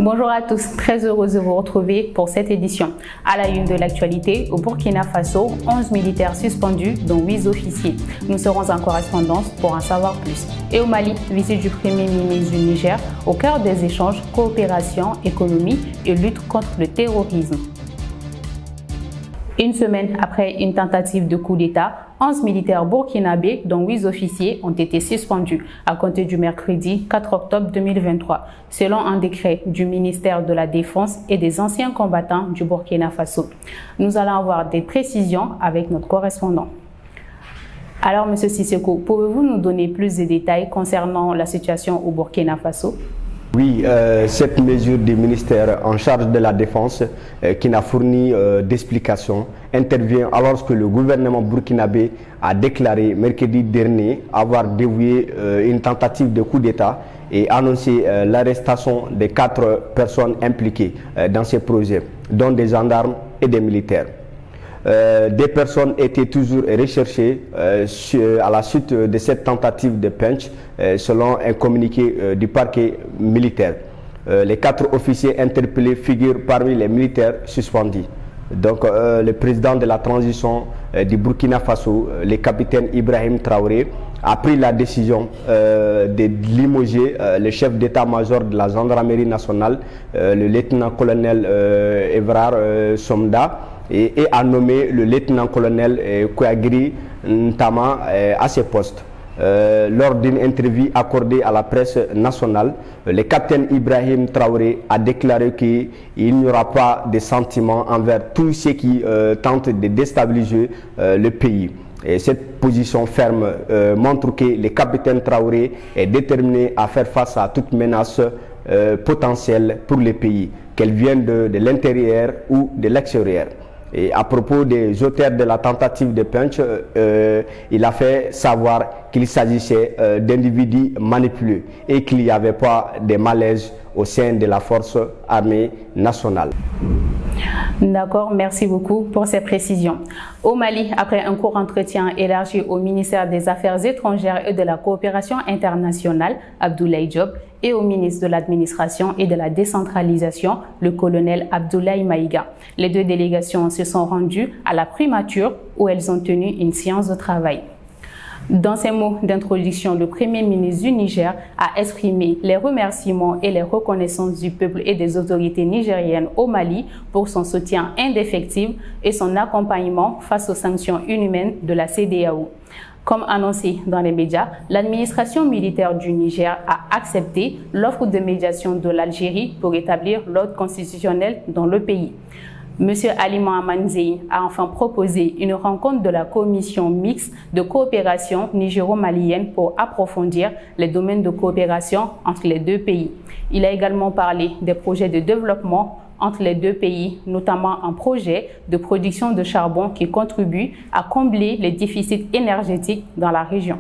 Bonjour à tous, très heureuse de vous retrouver pour cette édition. À la une de l'actualité, au Burkina Faso, 11 militaires suspendus, dont 8 officiers. Nous serons en correspondance pour en savoir plus. Et au Mali, visite du Premier ministre du Niger, au cœur des échanges, coopération, économie et lutte contre le terrorisme. Une semaine après une tentative de coup d'État, 11 militaires burkinabés, dont 8 officiers, ont été suspendus à compter du mercredi 4 octobre 2023, selon un décret du ministère de la Défense et des anciens combattants du Burkina Faso. Nous allons avoir des précisions avec notre correspondant. Alors, M. Sissoko, pouvez-vous nous donner plus de détails concernant la situation au Burkina Faso? Oui, cette mesure du ministère en charge de la défense qui n'a fourni d'explications intervient alors que le gouvernement burkinabé a déclaré mercredi dernier avoir dévoué une tentative de coup d'État et annoncé l'arrestation de 4 personnes impliquées dans ces projets, dont des gendarmes et des militaires. Des personnes étaient toujours recherchées à la suite de cette tentative de putsch, selon un communiqué du parquet militaire. Les 4 officiers interpellés figurent parmi les militaires suspendus. Donc, le président de la transition du Burkina Faso, le capitaine Ibrahim Traoré, a pris la décision de limoger le chef d'état-major de la gendarmerie nationale, le lieutenant-colonel Evrard Somda, et a nommé le lieutenant-colonel Kouagri Ntama à ce poste. Lors d'une interview accordée à la presse nationale, le capitaine Ibrahim Traoré a déclaré qu'il n'y aura pas de sentiments envers tous ceux qui tentent de déstabiliser le pays. Et cette position ferme montre que le capitaine Traoré est déterminé à faire face à toute menace potentielle pour le pays, qu'elle vienne de l'intérieur ou de l'extérieur. Et à propos des auteurs de la tentative de putsch, il a fait savoir qu'il s'agissait d'individus manipulés et qu'il n'y avait pas de malaise au sein de la force armée nationale. D'accord, merci beaucoup pour ces précisions. Au Mali, après un court entretien élargi au ministère des Affaires étrangères et de la coopération internationale, Abdoulaye Diop, et au ministre de l'Administration et de la décentralisation, le colonel Abdoulaye Maïga. Les 2 délégations se sont rendues à la primature où elles ont tenu une séance de travail. Dans ses mots d'introduction, le Premier ministre du Niger a exprimé les remerciements et les reconnaissances du peuple et des autorités nigériennes au Mali pour son soutien indéfectible et son accompagnement face aux sanctions inhumaines de la CEDEAO. Comme annoncé dans les médias, l'administration militaire du Niger a accepté l'offre de médiation de l'Algérie pour établir l'ordre constitutionnel dans le pays. M. Ali Mohamed Zein a enfin proposé une rencontre de la commission mixte de coopération nigéro-malienne pour approfondir les domaines de coopération entre les 2 pays. Il a également parlé des projets de développement entre les 2 pays, notamment un projet de production de charbon qui contribue à combler les déficits énergétiques dans la région.